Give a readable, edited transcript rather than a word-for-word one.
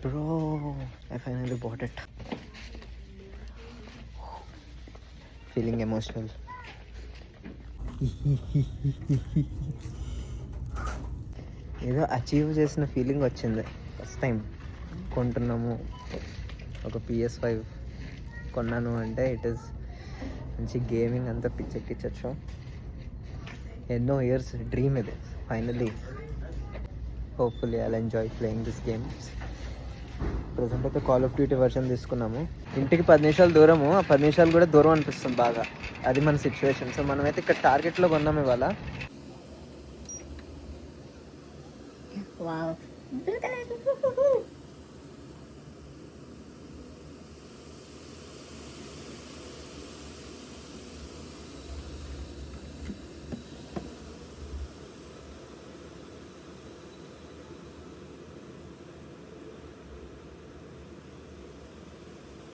Bro, I finally bought it. Feeling emotional. ఏదో achieve చేసిన feeling వచ్చింది. ఫస్ట్ టైం కొంటున్నాము ఒక PS5 కొన్నాను అంటే ఇట్ ఈస్ మంచి గేమింగ్ అంతా పిచ్చెక్కించచ్చు. ఎన్నో ఇయర్స్ డ్రీమ్ ఇది. Finally hopefully I'll enjoy playing this games. Present అయితే కాల్ ఆఫ్ డ్యూటీ వర్షన్ తీసుకున్నాము. ఇంటికి 10 నిమిషాలు దూరము, ఆ 10 నిమిషాలు కూడా దూరం అనిపిస్తుంది బాగా. అది మన సిచ్యువేషన్. సో మనమైతే ఇక్కడ టార్గెట్లో కొన్నాము ఇవాళ. Wow, blue colour